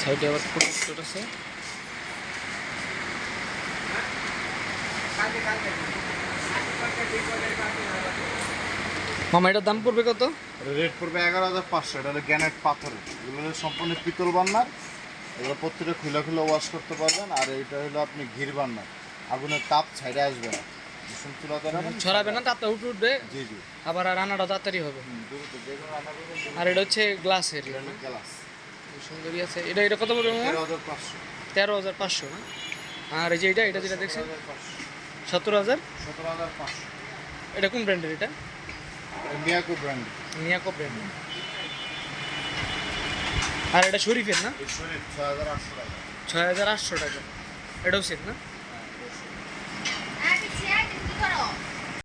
সাইডে আবার প্রোটেক্টর আছে। মামা এটার দাম পড়বে কত? রেট পড়বে 11,500। এটা হলো গ্যানেট পাথরের, এগুলো হলো সম্পূর্ণ পিতল বার্নার। এগুলো প্রত্যেকটা খুলে খুলে ওয়াশ করতে পারবেন। আর এটা হলো আপনি ঘির বার্নার, আগুনের তাপ ছাইড়ে আসবে না, ছড়াবে না, তাপটা উঠবে। জি জি। আবার রান্নাটা তাড়াতাড়ি হবে। আর এটা হচ্ছে গ্লাসের গ্লাস, সুন্দরই আছে। এটা এটা কত পড়বে মামা? 13,500। 13,500 না? আর এই যে এটা যেটা দেখছেন 17,000। 17,500। এটা কোন ব্র্যান্ডের? এটা মিয়াকো ব্র্যান্ড। মিয়াকো ব্র্যান্ড। আর এটা শরীফের না? এই শরীফ 6,800 টাকা। 6,800 টাকা। এটাও সেট না?